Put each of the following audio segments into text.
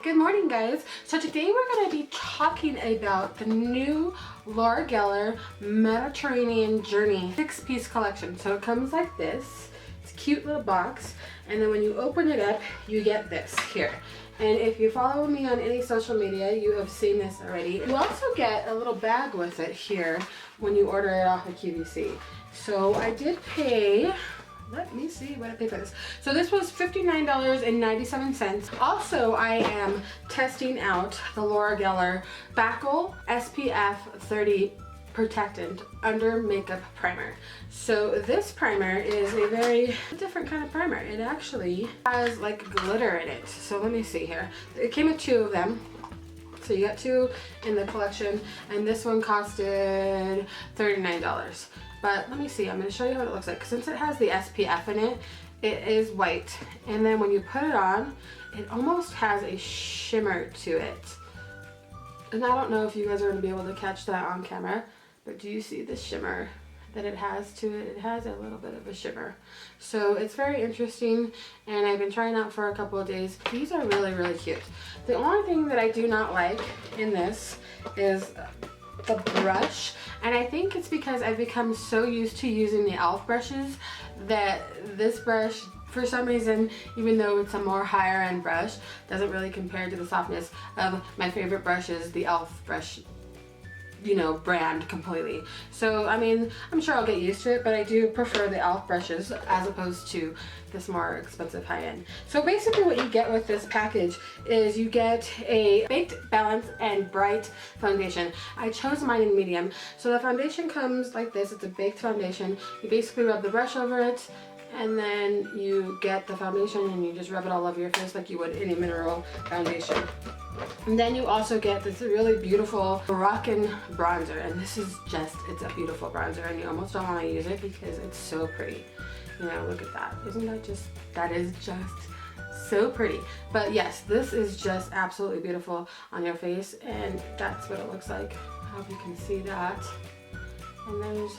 Good morning, guys. So today we're going to be talking about the new Laura Geller Mediterranean Journey 6-piece collection. So it comes like this. It's a cute little box, and then when you open it up, you get this here. And if you follow me on any social media, you have seen this already. You also get a little bag with it here when you order it off of QVC. So I did pay, let me see what I paid for this. So this was $59.97. Also, I am testing out the Laura Geller Backle SPF 30 Protectant Under Makeup Primer. So this primer is a very different kind of primer. It actually has like glitter in it. So let me see here. It came with 2 of them. So you got 2 in the collection, and this one costed $39. But let me see, I'm going to show you what it looks like. Since it has the SPF in it, it is white. And then when you put it on, it almost has a shimmer to it. And I don't know if you guys are going to be able to catch that on camera, but do you see the shimmer that it has to it? It has a little bit of a shimmer. So it's very interesting, and I've been trying out for a couple of days. These are really, really cute. The only thing that I do not like in this is the brush, and I think it's because I've become so used to using the e.l.f. brushes that this brush, for some reason, even though it's a more higher end brush, doesn't really compare to the softness of my favorite brushes, the e.l.f. brush, you know, brand completely. So I mean, I'm sure I'll get used to it, but I do prefer the e.l.f. brushes as opposed to this more expensive high-end. So basically what you get with this package is you get a Baked, Balanced, and Bright foundation. I chose mine in medium. So the foundation comes like this. It's a baked foundation. You basically rub the brush over it, and then you get the foundation and you just rub it all over your face like you would any mineral foundation. And then you also get this really beautiful Moroccan bronzer, and this is just, it's a beautiful bronzer, and you almost don't want to use it because it's so pretty. You know, look at that. Isn't that just, that is just so pretty. But yes, this is just absolutely beautiful on your face, and that's what it looks like. I hope you can see that. And there's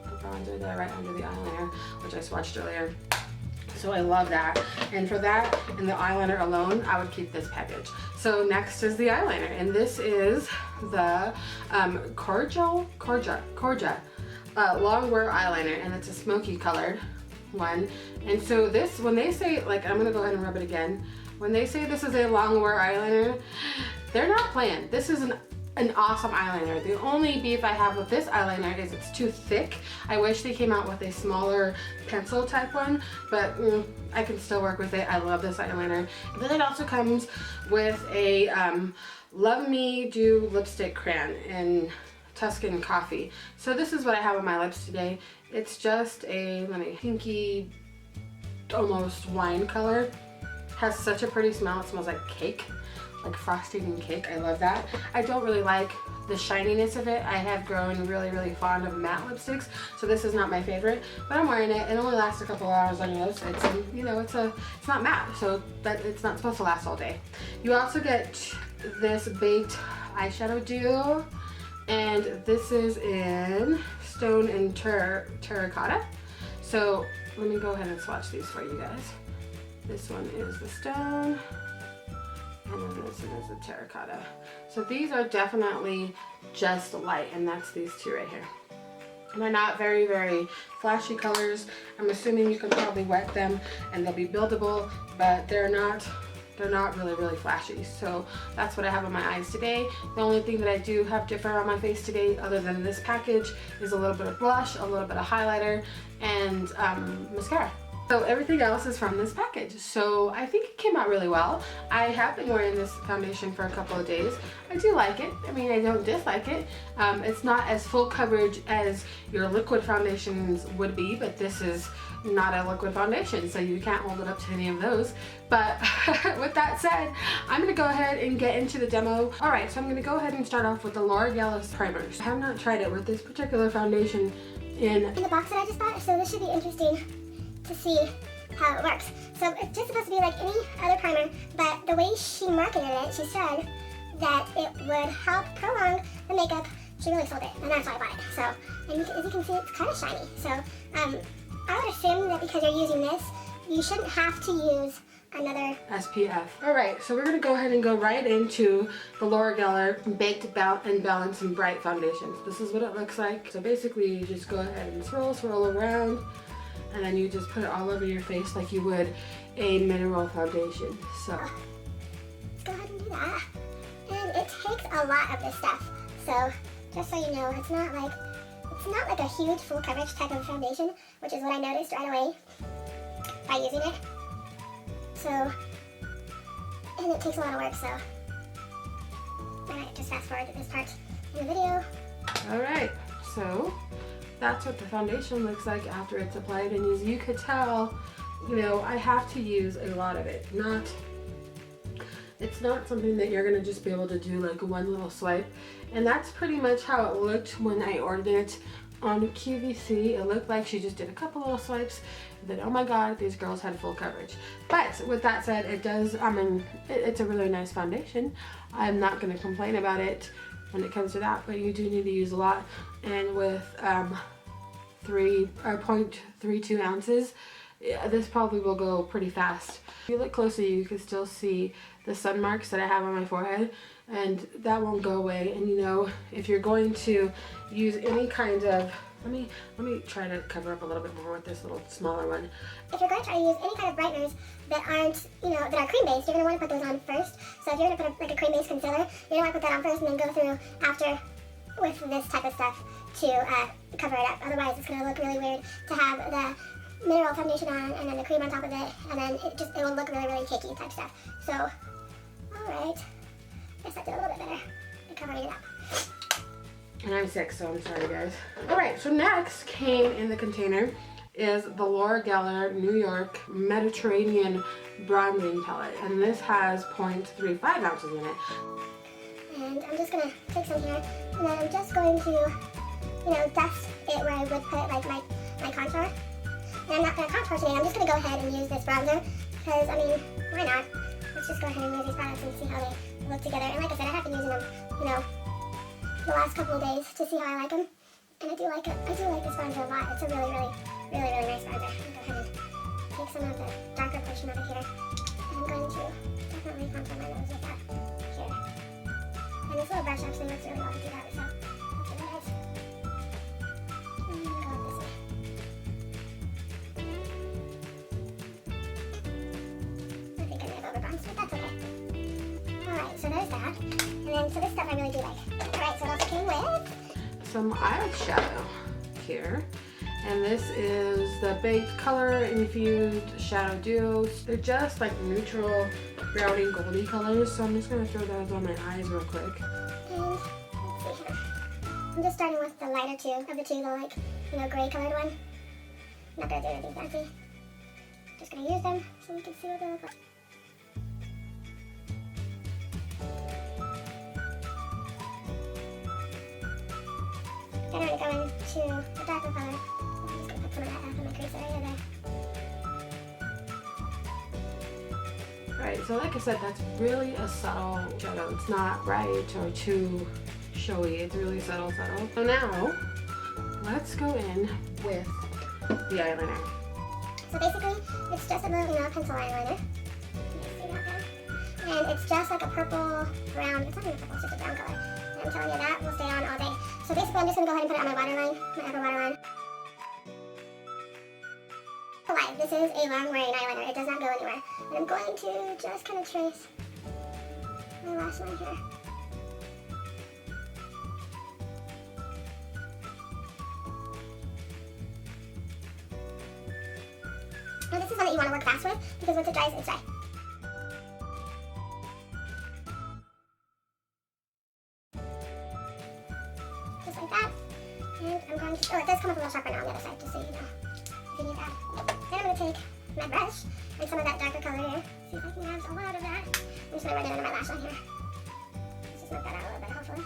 the bronzer there right under the eyeliner, which I swatched earlier. So I love that. And for that and the eyeliner alone, I would keep this package. So next is the eyeliner, and this is the Korja Longwear eyeliner, and it's a smoky colored one. And so this, when they say, like, I'm gonna go ahead and rub it again. When they say this is a Longwear eyeliner, they're not playing. This is an awesome eyeliner. The only beef I have with this eyeliner is it's too thick. I wish they came out with a smaller pencil type one, but I can still work with it. I love this eyeliner. And then it also comes with a Love Me Do lipstick crayon in Tuscan Coffee. So this is what I have on my lips today. It's just a pinky, almost wine color. Has such a pretty smell. It smells like cake, like frosting and cake. I love that. I don't really like the shininess of it. I have grown really, really fond of matte lipsticks, so this is not my favorite, but I'm wearing it. It only lasts a couple hours on your lips. It's, you know, it's not matte, so that it's not supposed to last all day. You also get this baked eyeshadow duo, and this is in Stone and Terracotta. So let me go ahead and swatch these for you guys. This one is the Stone, and then this one is the Terracotta. So these are definitely just light, and that's these 2 right here. And they're not very, very flashy colors. I'm assuming you can probably wet them and they'll be buildable, but they're not really, really flashy. So that's what I have on my eyes today. The only thing that I do have different on my face today, other than this package, is a little bit of blush, a little bit of highlighter, and mascara. So everything else is from this package. So I think it came out really well. I have been wearing this foundation for a couple of days. I do like it. I mean, I don't dislike it. It's not as full coverage as your liquid foundations would be, but this is not a liquid foundation, so you can't hold it up to any of those. But with that said, I'm gonna go ahead and get into the demo. All right, so I'm gonna go ahead and start off with the Laura Geller primers. I have not tried it with this particular foundation in the box that I just bought, so this should be interesting to see how it works. So it's just supposed to be like any other primer, but the way she marketed it, she said that it would help prolong the makeup. She really sold it, and that's why I bought it. So, and as you can see, it's kind of shiny. So I would assume that because you're using this, you shouldn't have to use another SPF. All right, so we're gonna go ahead and go right into the Laura Geller Baked and Balance and Bright Foundation. This is what it looks like. So basically you just go ahead and swirl around, and then you just put it all over your face like you would a mineral foundation. So let's go ahead and do that. And it takes a lot of this stuff. So just so you know, it's not like a huge full coverage type of foundation, which is what I noticed right away by using it. So, and it takes a lot of work, so I might just fast forward to this part in the video. All right, so that's what the foundation looks like after it's applied, and as you could tell, you know, I have to use a lot of it. It's not something that you're gonna just be able to do like one little swipe, and that's pretty much how it looked when I ordered it on QVC. It looked like she just did a couple little swipes, and then oh my god, these girls had full coverage. But with that said, it does, I mean, it's a really nice foundation. I'm not gonna complain about it when it comes to that, but you do need to use a lot, and with 0.32 ounces, this probably will go pretty fast. If you look closely, you can still see the sun marks that I have on my forehead, and that won't go away. And you know, if you're going to use any kind of, let me try to cover up a little bit more with this little smaller one. If you're going to try to use any kind of brighteners that aren't, you know, that are cream based, you're going to want to put those on first. So if you're going to put like a cream based concealer, you're going to want to put that on first and then go through after with this type of stuff to cover it up. Otherwise it's going to look really weird to have the mineral foundation on and then the cream on top of it, and then it will look really cakey type stuff. So, alright. Guess I did a little bit better at covering it up. And I'm sick, so I'm sorry guys. Alright, so next came in the container is the Laura Geller New York Mediterranean Bronzing Palette, and this has 0.35 ounces in it. And I'm just gonna take some here, and then I'm just going to, you know, dust it where I would put like my contour. And I'm not gonna contour today, I'm just gonna go ahead and use this bronzer, because I mean, why not? Let's just go ahead and use these products and see how they look together. And like I said, I have been using them, you know, the last couple of days to see how I like them. And I do like this bronzer a lot. It's a really nice bronzer. I'm gonna go ahead and take some of the darker portion of it here. And I'm going to definitely contour my nose with that here. And this little brush actually works really well to do that, so that's really nice. And I'm gonna go this way. I think I may have over-bronzed, but that's okay. Alright, so there's that. And then, so this stuff I really do like. Alright, so it also came with some eyeshadow here, and this is the Baked Color Infused Shadow Duos. They're just like neutral brownie goldy colors, so I'm just going to throw those on my eyes real quick. And let's see here. I'm just starting with the lighter two of the two, the like, you know, gray colored one. I'm not going to do anything fancy. Just going to use them so we can see what they look like. Then I'm going to go into the darker color. I'm just going to put some of that up in my crease area there. Alright, so like I said, that's really a subtle shadow. It's not bright or too showy. It's really subtle. So now, let's go in with the eyeliner. So basically, it's just a little, you know, pencil eyeliner. You can see that there. And it's just like a purple brown. It's not even purple, it's just a brown color. And I'm telling you, that will stay on all day. So basically, I'm just going to go ahead and put it on my waterline, my upper waterline. This is a long-wearing eyeliner. It does not go anywhere. And I'm going to just kind of trace my lash line here. Now this is one that you want to work fast with, because once it dries, it's dry. Just like that. And I'm going to, oh, it does come up a little sharper now on the other side, just so you know, if you need that. Then I'm going to take my brush and some of that darker color here. See if I can have a lot of that. I'm just going to run it under my lash line here. Let's just move that out a little bit, hopefully.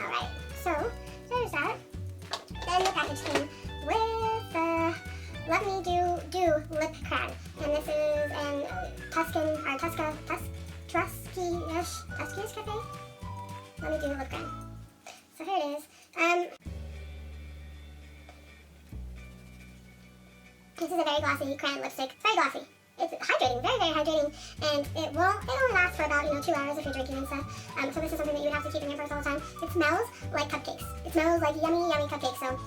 Alright, so there's that. Then the package came with the Let Me Do Lip Crayon. And this is an Tuscan Trusky's Cafe. Let me do the lip grab. So here it is. This is a very glossy crayon lipstick. It's very glossy. It's hydrating, very, very hydrating, and it only lasts for about, 2 hours if you're drinking and stuff. So this is something that you would have to keep in your purse all the time. It smells like cupcakes. It smells like yummy, yummy cupcakes. So,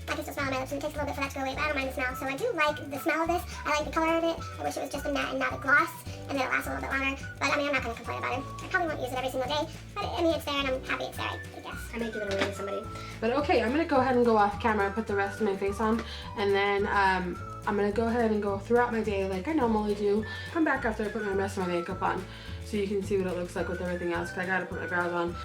I can still smell on my lips, and it takes a little bit for that to go away, but I don't mind the smell. So I do like the smell of this. I like the color of it. I wish it was just a matte and not a gloss, and then it lasts a little bit longer. But, I'm not going to complain about it. I probably won't use it every single day, but, it's there, and I'm happy it's there, I guess. I may give it away to somebody. But okay, I'm going to go ahead and go off camera, put the rest of my face on, and then, I'm going to go ahead and go throughout my day like I normally do. Come back after I put the rest of my makeup on so you can see what it looks like with everything else, because I got to put my brows on.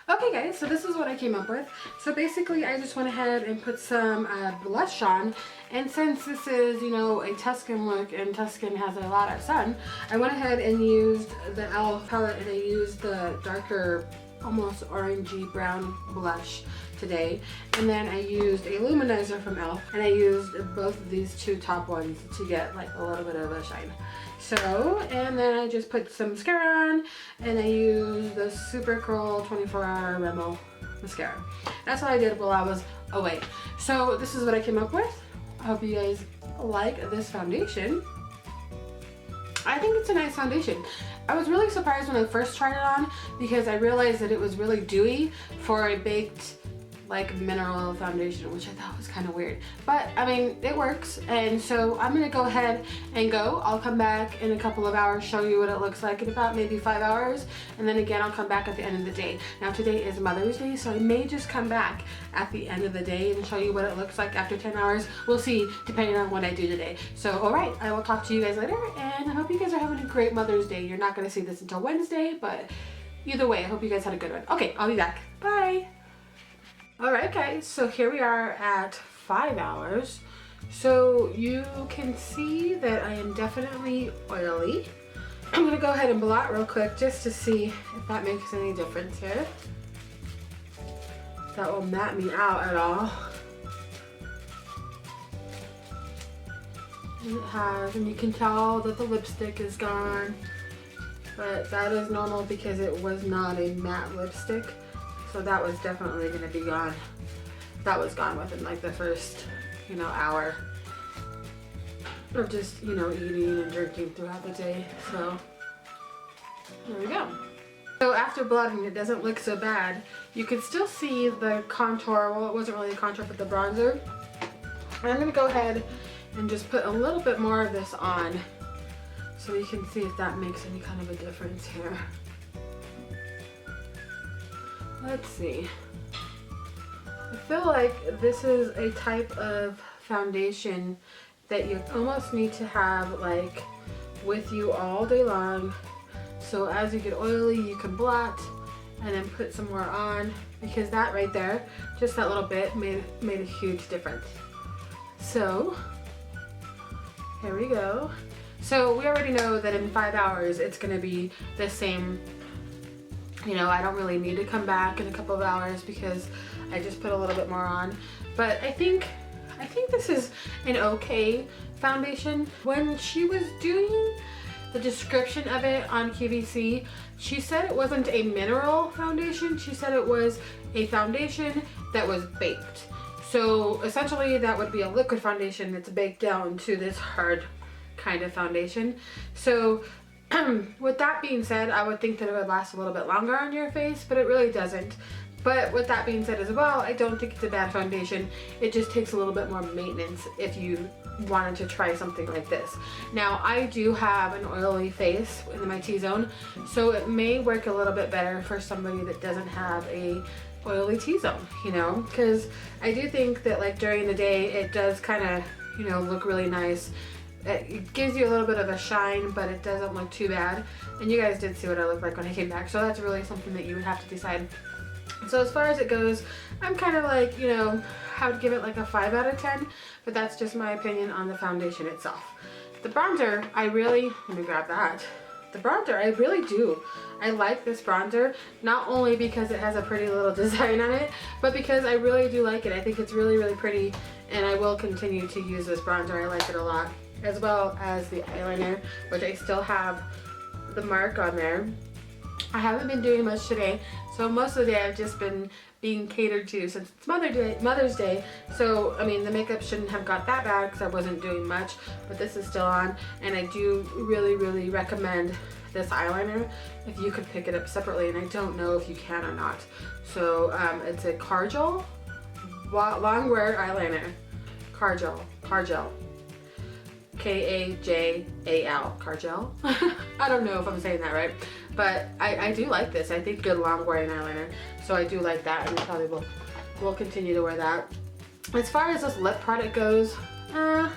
Okay guys, so this is what I came up with. So basically I just went ahead and put some blush on, and since this is, a Tuscan look and Tuscan has a lot of sun, I went ahead and used the e.l.f. palette, and I used the darker, almost orangey brown blush today, and then I used a luminizer from e.l.f. and I used both of these two top ones to get like a little bit of a shine. So, and then I just put some mascara on, and I used the Super Curl 24-Hour Rimmel mascara. That's what I did while I was away. So this is what I came up with. I hope you guys like this foundation. I think it's a nice foundation. I was really surprised when I first tried it on because I realized that it was really dewy for a baked mineral foundation, which I thought was kind of weird, but it works. And so I'm gonna go ahead and go. I'll come back in a couple of hours, show you what it looks like in about maybe 5 hours, and then again I'll come back at the end of the day. Now today is Mother's Day, so I may just come back at the end of the day and show you what it looks like after 10 hours. We'll see, depending on what I do today. So alright, I will talk to you guys later, and I hope you guys are having a great Mother's Day. You're not gonna see this until Wednesday, but either way, I hope you guys had a good one. Okay, I'll be back. Bye! Alright guys, so here we are at 5 hours. So you can see that I am definitely oily. I'm going to go ahead and blot real quick just to see if that makes any difference here. If that will matte me out at all. And it has, and you can tell that the lipstick is gone. But that is normal because it was not a matte lipstick. So that was definitely going to be gone. That was gone within the first, hour of just, eating and drinking throughout the day. So there we go. So after blotting, it doesn't look so bad. You can still see the contour. Well, it wasn't really a contour, but the bronzer. And I'm going to go ahead and just put a little bit more of this on so you can see if that makes any kind of a difference here. Let's see. I feel like this is a type of foundation that you almost need to have with you all day long. So as you get oily, you can blot and then put some more on, because that right there, just that little bit made a huge difference. So here we go. So we already know that in 5 hours it's going to be the same. I don't really need to come back in a couple of hours because I just put a little bit more on. But I think this is an okay foundation. When she was doing the description of it on QVC, she said it wasn't a mineral foundation. She said it was a foundation that was baked. So essentially that would be a liquid foundation that's baked down to this hard kind of foundation. So with that being said, I would think that it would last a little bit longer on your face, but it really doesn't. But with that being said as well, I don't think it's a bad foundation. It just takes a little bit more maintenance if you wanted to try something like this. Now, I do have an oily face in my T-zone, so it may work a little bit better for somebody that doesn't have a oily T-zone, because I do think that during the day it does kind of, look really nice. It gives you a little bit of a shine, but it doesn't look too bad. And you guys did see what I looked like when I came back, so that's really something that you would have to decide. So as far as it goes, I'm kind of I would give it a 5 out of 10, but that's just my opinion on the foundation itself. The bronzer, let me grab that. The bronzer, I really do. I like this bronzer, not only because it has a pretty little design on it, but because I really do like it. I think it's really, really pretty, and I will continue to use this bronzer. I like it a lot, as well as the eyeliner, which I still have the mark on there. I haven't been doing much today, so most of the day I've just been being catered to since it's Mother's Day. So I mean, the makeup shouldn't have got that bad because I wasn't doing much, but this is still on, and I do really recommend this eyeliner if you could pick it up separately, and I don't know if you can or not. So it's a Kajal long wear eyeliner. Kajal. K-A-J-A-L. Kajal. I don't know if I'm saying that right, but I do like this. I think good long wearing eyeliner, so I do like that, and I probably will continue to wear that. As far as this lip product goes, I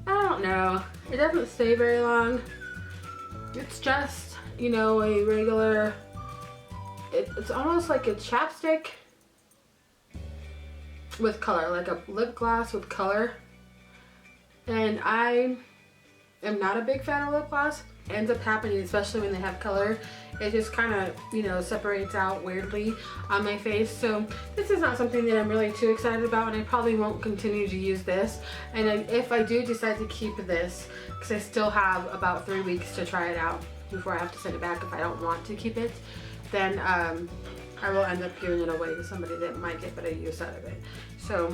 don't know. It doesn't stay very long. It's just, you know, a regular, it's almost like a chapstick with color, like a lip gloss with color. And I am not a big fan of lip gloss. It ends up happening, especially when they have color. It just kind of, you know, separates out weirdly on my face. So this is not something that I'm really too excited about, and I probably won't continue to use this. And if I do decide to keep this, because I still have about 3 weeks to try it out before I have to send it back if I don't want to keep it, then I will end up giving it away to somebody that might get better use out of it. So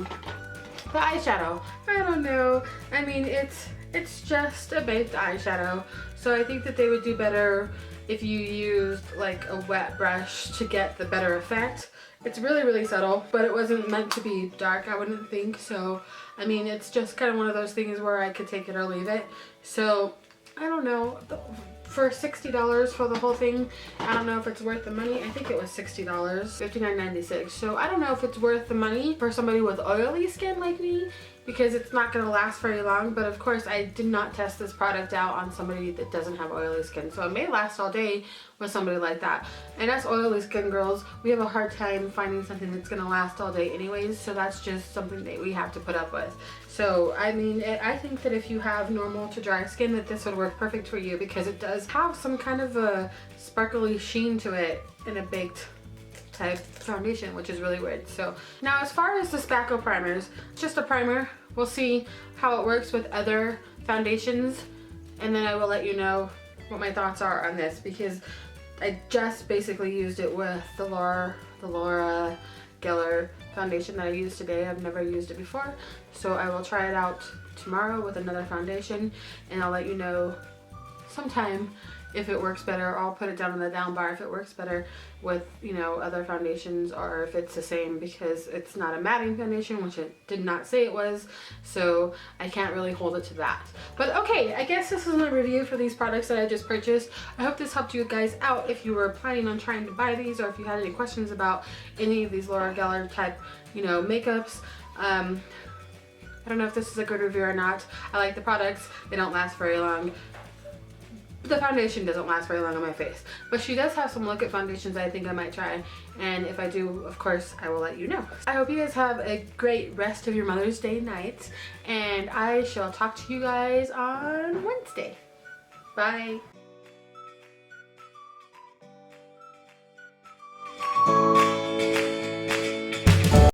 the eyeshadow, I don't know. I mean, it's just a baked eyeshadow, so I think that they would do better if you used like a wet brush to get the better effect. It's really subtle, but it wasn't meant to be dark, I wouldn't think. So I mean, it's just kind of one of those things where I could take it or leave it. So I don't know, for $60 for the whole thing, I don't know if it's worth the money. I think it was $60, $59.96. So I don't know if it's worth the money for somebody with oily skin like me, because it's not going to last very long. But of course, I did not test this product out on somebody that doesn't have oily skin, so it may last all day with somebody like that. And us oily skin girls, we have a hard time finding something that's going to last all day anyways, so that's just something that we have to put up with. So I mean, I think that if you have normal to dry skin, that this would work perfect for you, because it does have some kind of a sparkly sheen to it in a baked type foundation, which is really weird. So now, as far as the Spackle primers, it's just a primer. We'll see how it works with other foundations, and then I will let you know what my thoughts are on this, because I just basically used it with the Laura Geller foundation that I used today. I've never used it before, so I will try it out tomorrow with another foundation, and I'll let you know sometime if it works better. I'll put it down in the down bar if it works better with, you know, other foundations, or if it's the same, because it's not a matting foundation, which it did not say it was, so I can't really hold it to that. But okay, I guess this is my review for these products that I just purchased. I hope this helped you guys out if you were planning on trying to buy these, or if you had any questions about any of these Laura Geller type, you know, makeups. I don't know if this is a good review or not. I like the products. They don't last very long. The foundation doesn't last very long on my face, but she does have some look at foundations I think I might try, and if I do, of course, I will let you know. I hope you guys have a great rest of your Mother's Day night, and I shall talk to you guys on Wednesday. Bye.